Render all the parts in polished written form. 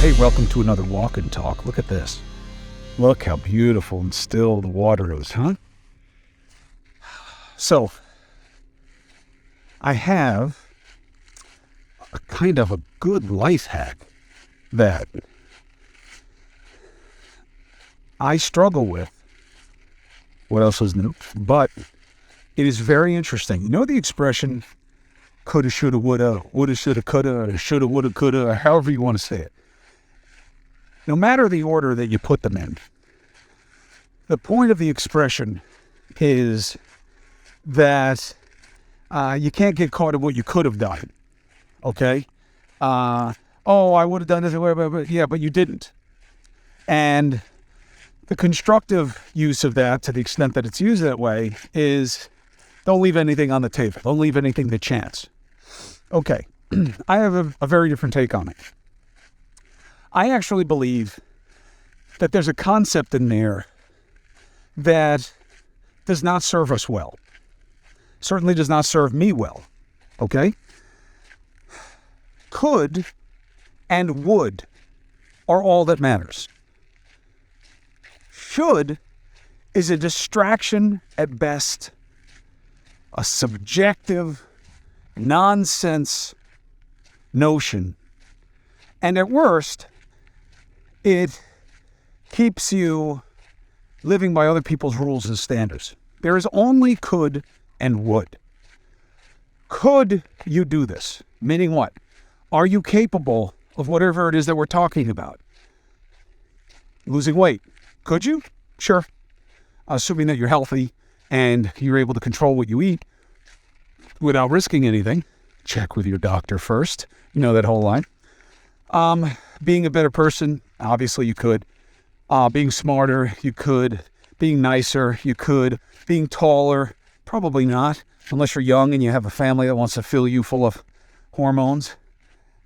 Hey, welcome to another walk and talk. Look at this. Look how beautiful and still the water is, huh? So, I have a kind of a good life hack that I struggle with. What else is new? But it is very interesting. You know the expression, coulda, shoulda, woulda, woulda, shoulda, coulda, or shoulda, woulda, coulda, or however you want to say it. No matter the order that you put them in, the point of the expression is that you can't get caught in what you could have done, okay? I would have done this, but you didn't. And the constructive use of that, to the extent that it's used that way, is don't leave anything on the table. Don't leave anything to chance. Okay, I have a very different take on it. I actually believe that there's a concept in there that does not serve us well. Certainly does not serve me well, okay? Could and would are all that matters. Should is a distraction at best, a subjective, nonsense notion, and at worst, it keeps you living by other people's rules and standards. There is only could and would. Could you do this? Meaning what? Are you capable of whatever it is that we're talking about? Losing weight. Could you? Sure. Assuming that you're healthy and you're able to control what you eat without risking anything. Check with your doctor first. You know that whole line. Being a better person, obviously you could. Being smarter, you could. Being nicer, you could. Being taller, probably not. Unless you're young and you have a family that wants to fill you full of hormones.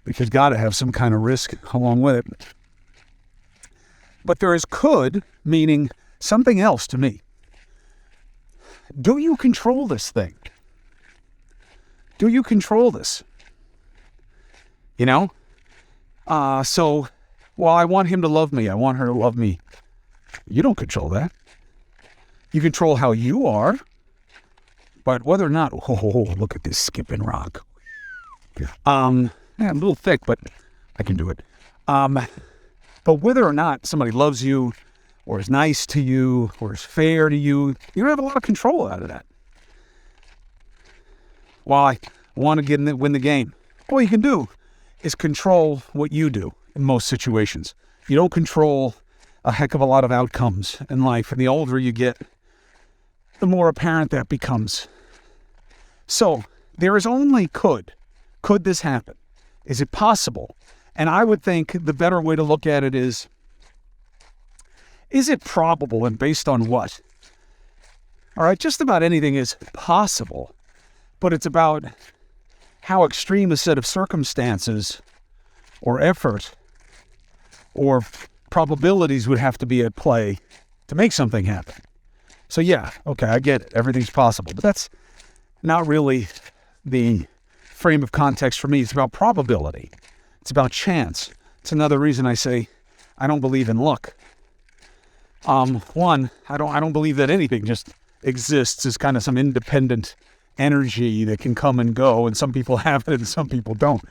Because you've got to have some kind of risk along with it. But there is could, meaning something else to me. Do you control this thing? Do you control this? You know? I want him to love me. I want her to love me. You don't control that. You control how you are. But whether or not, look at this skipping rock. I'm a little thick, but I can do it. But whether or not somebody loves you, or is nice to you, or is fair to you, you don't have a lot of control out of that. Well, I want to win the game. All you can do is control what you do in most situations. You don't control a heck of a lot of outcomes in life, and the older you get, the more apparent that becomes. So, there is only could. Could this happen? Is it possible? And I would think the better way to look at it is it probable, and based on what? All right, just about anything is possible, but it's about how extreme a set of circumstances or effort or probabilities would have to be at play to make something happen. So yeah, okay, I get it. Everything's possible, but that's not really the frame of context for me. It's about probability. It's about chance. It's another reason I say I don't believe in luck. One, I don't believe that anything just exists as kind of some independent energy that can come and go, and some people have it and some people don't.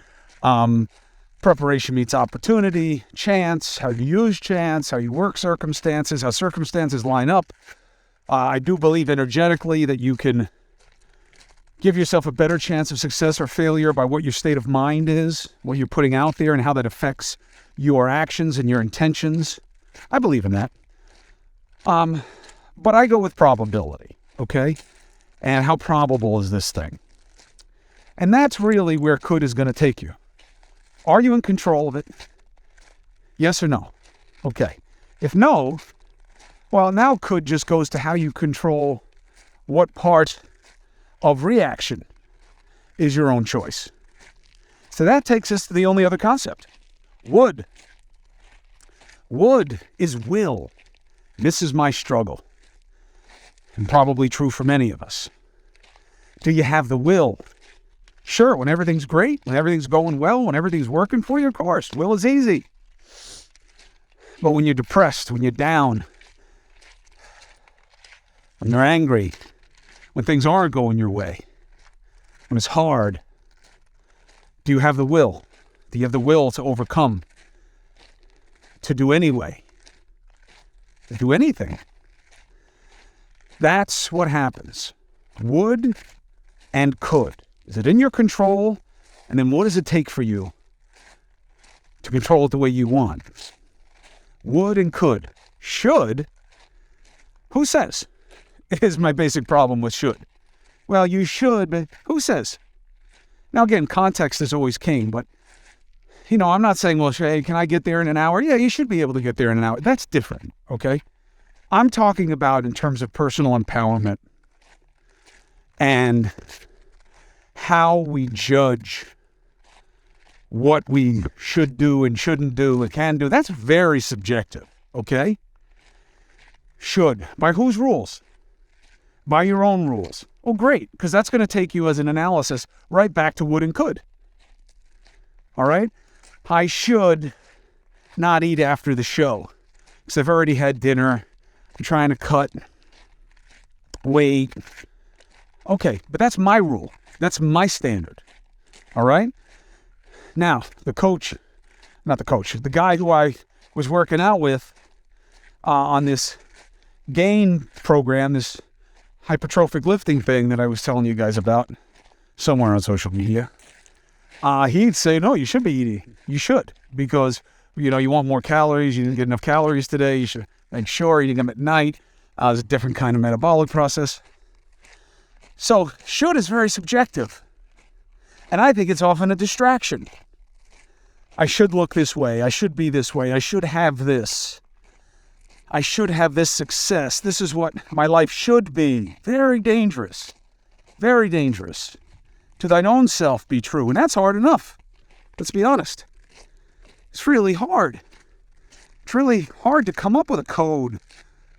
Preparation meets opportunity, chance, how you use chance, how you work circumstances, how circumstances line up. I do believe energetically that you can give yourself a better chance of success or failure by what your state of mind is, what you're putting out there, and how that affects your actions and your intentions. I believe in that. But I go with probability, okay? And how probable is this thing? And that's really where could is going to take you. Are you in control of it? Yes or no? Okay. If no, well, now could just goes to how you control what part of reaction is your own choice. So that takes us to the only other concept. Would. Would is will. This is my struggle. And probably true for many of us. Do you have the will? Sure, when everything's great, when everything's going well, when everything's working for you, of course, will is easy. But when you're depressed, when you're down, when you're angry, when things aren't going your way, when it's hard, do you have the will? Do you have the will to overcome? To do anyway? To do anything? That's what happens. Would and could. Is it in your control? And then what does it take for you to control it the way you want? Would and could. Should? Who says? Is my basic problem with should. Well, you should, but who says? Now, again, context is always king, but, I'm not saying, well, hey, can I get there in an hour? Yeah, you should be able to get there in an hour. That's different, okay? I'm talking about in terms of personal empowerment and how we judge what we should do and shouldn't do and can do. That's very subjective, okay? Should. By whose rules? By your own rules. Oh, great, because that's going to take you as an analysis right back to would and could. All right? I should not eat after the show because I've already had dinner. I'm trying to cut weight. Okay, but that's my rule. That's my standard. All right? Now, the guy who I was working out with on this gain program, this hypertrophic lifting thing that I was telling you guys about somewhere on social media, he'd say, no, you should be eating. You should, because, you want more calories. You didn't get enough calories today. You should make sure eating them at night. It's a different kind of metabolic process. So should is very subjective. And I think it's often a distraction. I should look this way. I should be this way. I should have this. I should have this success. This is what my life should be. Very dangerous. Very dangerous. To thine own self be true. And that's hard enough. Let's be honest. It's really hard. It's really hard to come up with a code,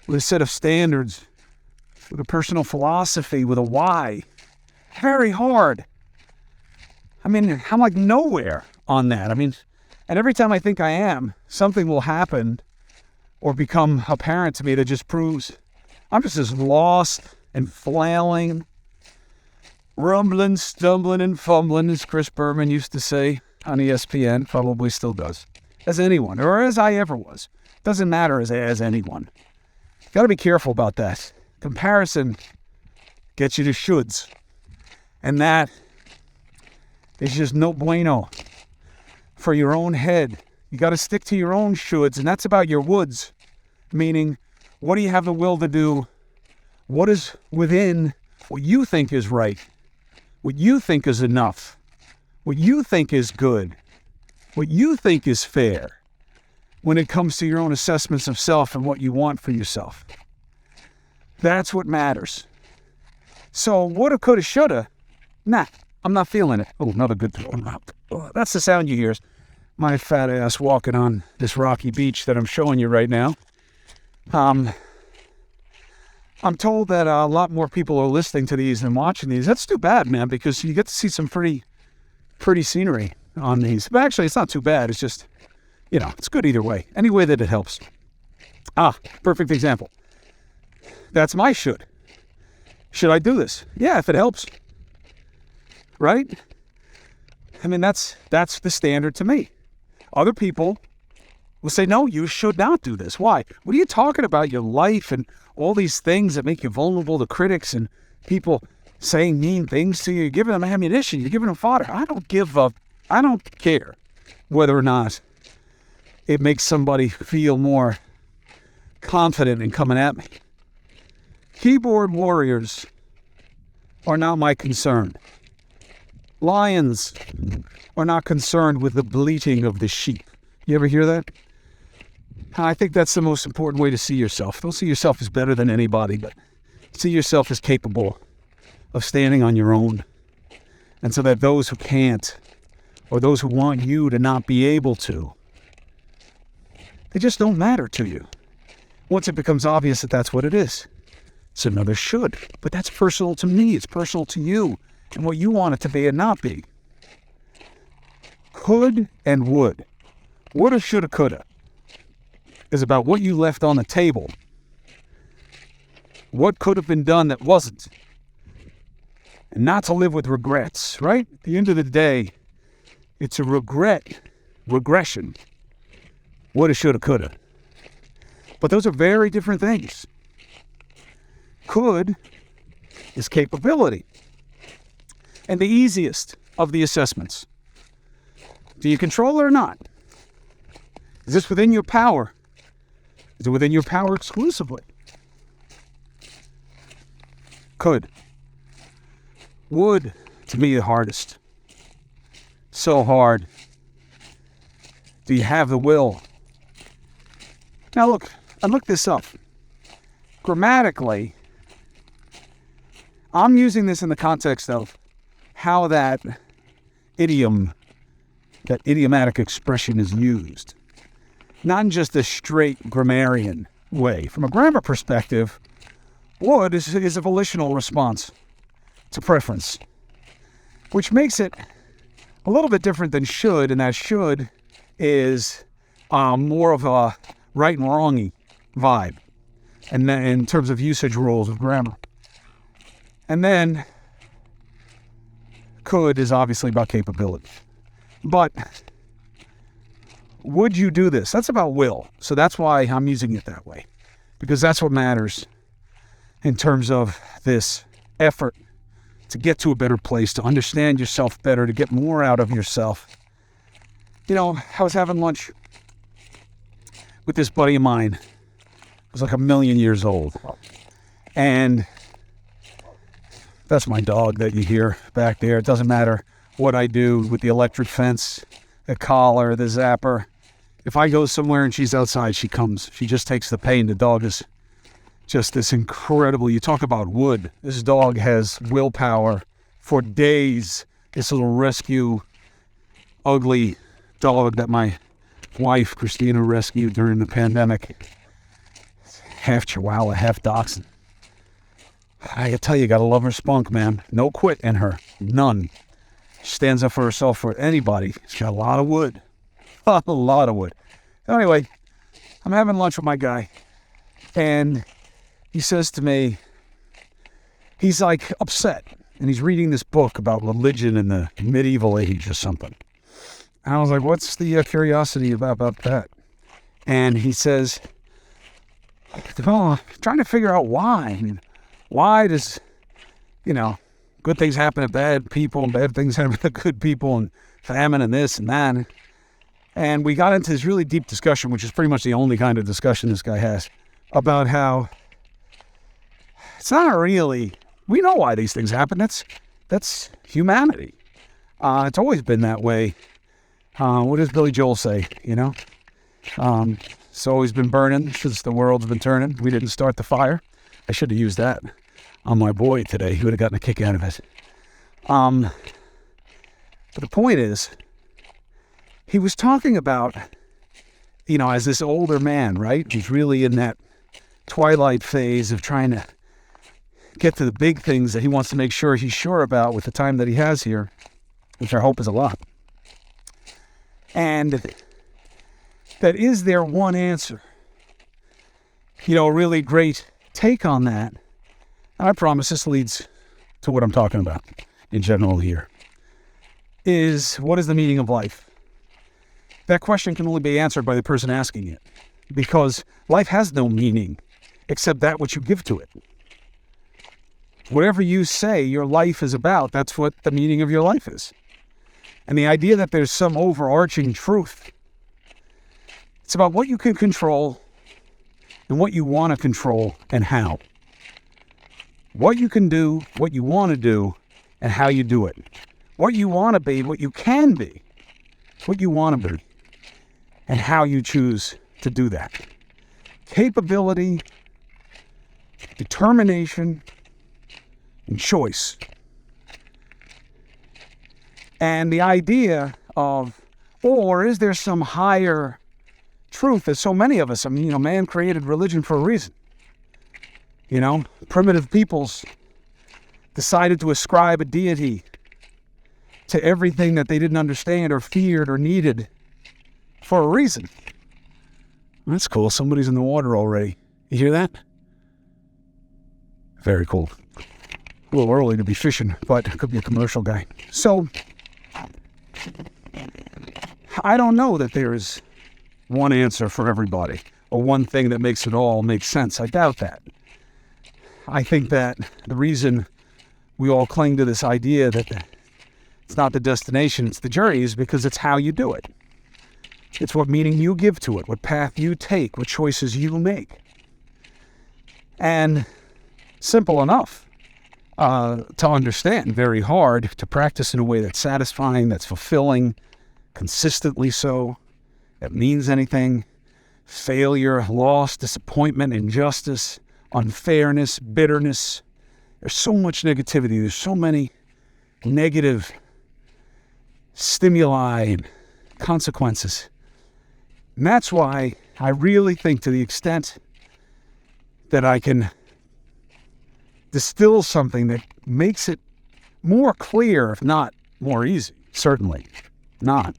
with a set of standards, with a personal philosophy, with a why. Very hard. I'm like nowhere on that. And every time I think I am, something will happen or become apparent to me that just proves I'm just as lost and flailing, rumbling, stumbling, and fumbling, as Chris Berman used to say on ESPN, probably still does, as anyone, or as I ever was. Doesn't matter as anyone. Got to be careful about that. Comparison gets you to shoulds. And that is just no bueno for your own head. You got to stick to your own shoulds, and that's about your woulds. Meaning, what do you have the will to do? What is within what you think is right? What you think is enough? What you think is good? What you think is fair? When it comes to your own assessments of self and what you want for yourself. That's what matters. So, woulda, coulda, shoulda? Nah, I'm not feeling it. Oh, another good one. Oh, that's the sound you hear. My fat ass walking on this rocky beach that I'm showing you right now. I'm told that a lot more people are listening to these than watching these. That's too bad, man, because you get to see some pretty scenery on these. But actually, it's not too bad. It's just, it's good either way. Any way that it helps. Perfect example. That's my should. Should I do this? Yeah, if it helps. Right? That's the standard to me. Other people will say, no, you should not do this. Why? What are you talking about? Your life and all these things that make you vulnerable to critics and people saying mean things to you. You're giving them ammunition. You're giving them fodder. I don't care whether or not it makes somebody feel more confident in coming at me. Keyboard warriors are not my concern. Lions are not concerned with the bleating of the sheep. You ever hear that? I think that's the most important way to see yourself. Don't see yourself as better than anybody, but see yourself as capable of standing on your own. And so that those who can't, or those who want you to not be able to, they just don't matter to you. Once it becomes obvious that that's what it is, it's another should. But that's personal to me. It's personal to you and what you want it to be and not be. Could and would. Woulda, shoulda, coulda. is about what you left on the table. What could have been done that wasn't. And not to live with regrets, right? At the end of the day, it's a regression. Woulda, shoulda, coulda. But those are very different things. Could is capability. And the easiest of the assessments. Do you control it or not? Is this within your power? Is it within your power exclusively? Could. Would, to me, the hardest. So hard. Do you have the will? Now look, I looked this up. Grammatically, I'm using this in the context of how that idiomatic expression is used. Not in just a straight grammarian way. From a grammar perspective, would is a volitional response to preference, which makes it a little bit different than should, and that should is more of a right and wrongy vibe, and in terms of usage rules of grammar. And then could is obviously about capability. But would you do this? That's about will. So that's why I'm using it that way, because that's what matters in terms of this effort to get to a better place, to understand yourself better, to get more out of yourself. You know, I was having lunch with this buddy of mine. He was like 1,000,000 years old. And that's my dog that you hear back there. It doesn't matter what I do with the electric fence, the collar, the zapper. If I go somewhere and she's outside, she comes. She just takes the pain. The dog is just this incredible, you talk about wood. This dog has willpower for days. This little rescue, ugly dog that my wife, Christina, rescued during the pandemic. Half Chihuahua, half Dachshund. I can tell you, gotta love her spunk, man. No quit in her. None. She stands up for herself for anybody. She's got a lot of wood. A lot of wood. Anyway, I'm having lunch with my guy. And he says to me, he's like upset. And he's reading this book about religion in the medieval age or something. And I was like, what's the curiosity about that? And he says, well, I'm trying to figure out why. I mean, why does, good things happen to bad people and bad things happen to good people and famine and this and that. And we got into this really deep discussion, which is pretty much the only kind of discussion this guy has, about how it's not really, we know why these things happen. That's humanity. It's always been that way. What does Billy Joel say, It's always been burning since the world's been turning. We didn't start the fire. I should have used that on my boy today. He would have gotten a kick out of it. But the point is, he was talking about, as this older man, right? He's really in that twilight phase of trying to get to the big things that he wants to make sure he's sure about with the time that he has here, which I hope is a lot. And that is there one answer, a really great take on that. And I promise this leads to what I'm talking about in general here, is what is the meaning of life? That question can only be answered by the person asking it, because life has no meaning except that which you give to it. Whatever you say your life is about, that's what the meaning of your life is. And the idea that there's some overarching truth, it's about what you can control and what you want to control and how. What you can do, what you want to do, and how you do it. What you want to be, what you can be, what you want to be, and how you choose to do that. Capability, determination, and choice. And the idea of, or is there some higher truth, as so many of us, man created religion for a reason. Primitive peoples decided to ascribe a deity to everything that they didn't understand or feared or needed for a reason. That's cool. Somebody's in the water already. You hear that? Very cool. A little early to be fishing, but it could be a commercial guy. So, I don't know that there's one answer for everybody or one thing that makes it all make sense. I doubt that. I think that the reason we all cling to this idea that it's not the destination, it's the journey, is because it's how you do it. It's what meaning you give to it, what path you take, what choices you make. And simple enough to understand, very hard to practice in a way that's satisfying, that's fulfilling, consistently so, that means anything. Failure, loss, disappointment, injustice, unfairness, bitterness. There's so much negativity. There's so many negative stimuli and consequences. And that's why I really think, to the extent that I can distill something that makes it more clear, if not more easy, certainly not.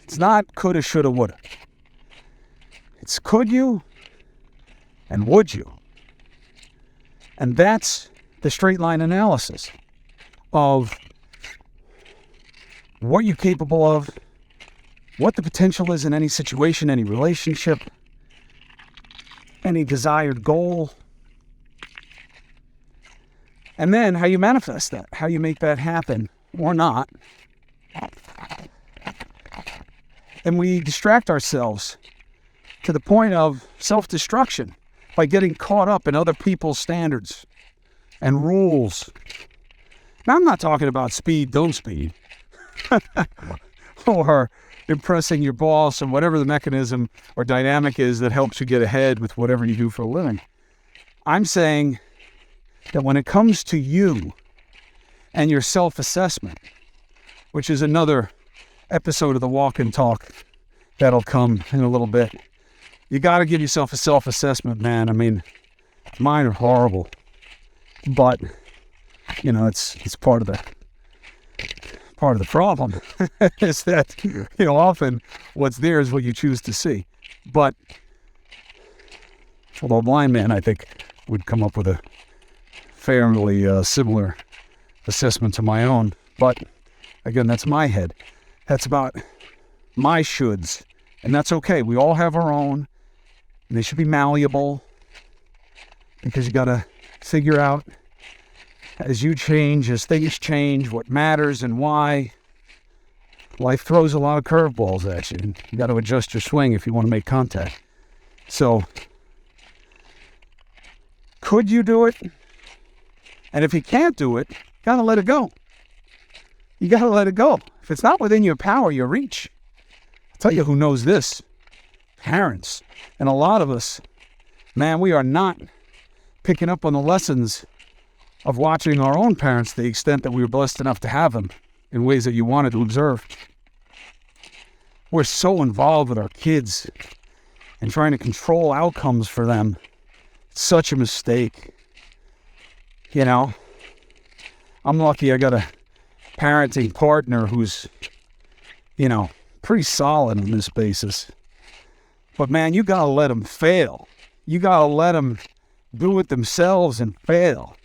It's not coulda, shoulda, woulda. It's could you and would you. And that's the straight line analysis of what you're capable of, what the potential is in any situation, any relationship, any desired goal, and then how you manifest that, how you make that happen or not. And we distract ourselves to the point of self-destruction by getting caught up in other people's standards and rules. Now, I'm not talking about speed, don't speed, or impressing your boss and whatever the mechanism or dynamic is that helps you get ahead with whatever you do for a living. I'm saying that when it comes to you and your self-assessment, which is another episode of the Walk and Talk that'll come in a little bit, you got to give yourself a self-assessment, man. I mean, mine are horrible, but you know, it's part of the problem is that, you know, often what's there is what you choose to see. But although a blind man, I think, would come up with a fairly similar assessment to my own. But again, that's my head. That's about my shoulds. And that's okay. We all have our own. And they should be malleable, because you got to figure out, as you change, as things change, what matters and why. Life throws a lot of curveballs at you, and you got to adjust your swing if you want to make contact. So, could you do it? And if you can't do it, you got to let it go. You got to let it go. If it's not within your power, your reach. I'll tell you who knows this. Parents. And a lot of us, man, we are not picking up on the lessons of watching our own parents to the extent that we were blessed enough to have them in ways that you wanted to observe. We're so involved with our kids and trying to control outcomes for them. It's such a mistake. You know, I'm lucky I got a parenting partner who's, you know, pretty solid on this basis. But man, you gotta let them fail. You gotta let them do it themselves and fail.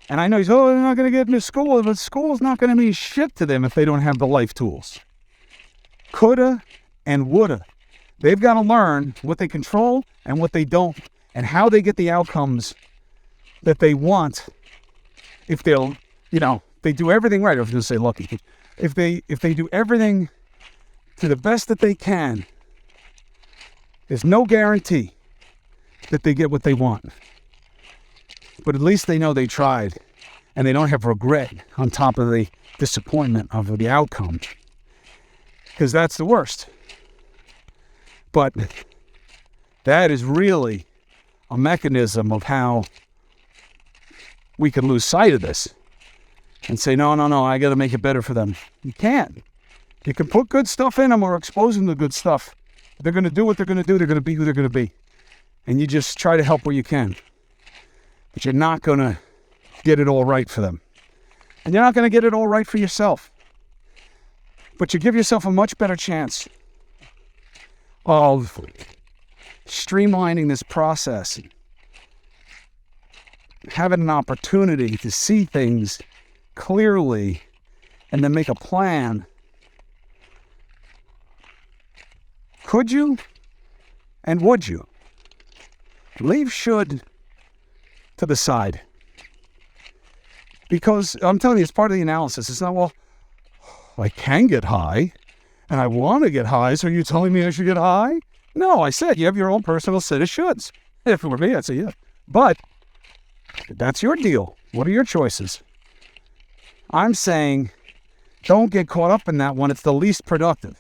And I know he's, they're not gonna get into school, but school's not gonna mean shit to them if they don't have the life tools. Coulda and woulda. They've got to learn what they control and what they don't, and how they get the outcomes that they want. If they'll, you know, they do everything right. I was going to say lucky. If they do everything to the best that they can, there's no guarantee that they get what they want. But at least they know they tried, and they don't have regret on top of the disappointment of the outcome, because that's the worst. But that is really a mechanism of how we can lose sight of this and say, no, I got to make it better for them. You can't. You can put good stuff in them or expose them to good stuff. They're going to do what they're going to do. They're going to be who they're going to be. And you just try to help where you can. But you're not going to get it all right for them. And you're not going to get it all right for yourself. But you give yourself a much better chance of streamlining this process, having an opportunity to see things clearly and then make a plan, could you and would you leave should to the side? Because I'm telling you, it's part of the analysis. It's not, well, I can get high and I want to get high, so you're telling me I should get high? No, I said you have your own personal set of shoulds. If it were me, I'd say yeah. But that's your deal. What are your choices? I'm saying don't get caught up in that one. It's the least productive.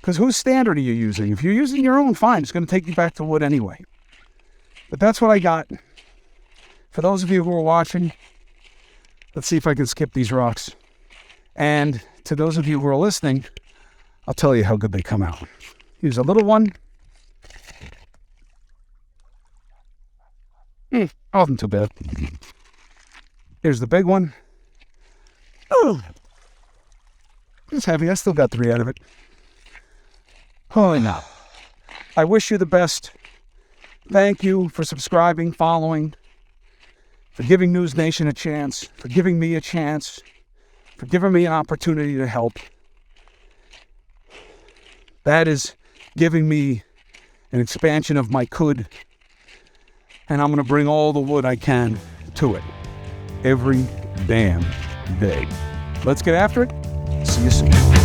Because whose standard are you using? If you're using your own, fine. It's going to take you back to wood anyway. But that's what I got. For those of you who are watching, let's see if I can skip these rocks. And to those of you who are listening, I'll tell you how good they come out. Here's a little one. Wasn't too bad. Here's the big one. Oh, it's heavy. I still got 3 out of it. Holy no. I wish you the best. Thank you for subscribing, following, for giving News Nation a chance, for giving me a chance, for giving me an opportunity to help. That is giving me an expansion of my could, and I'm going to bring all the wood I can to it every damn day. Let's get after it. See you soon.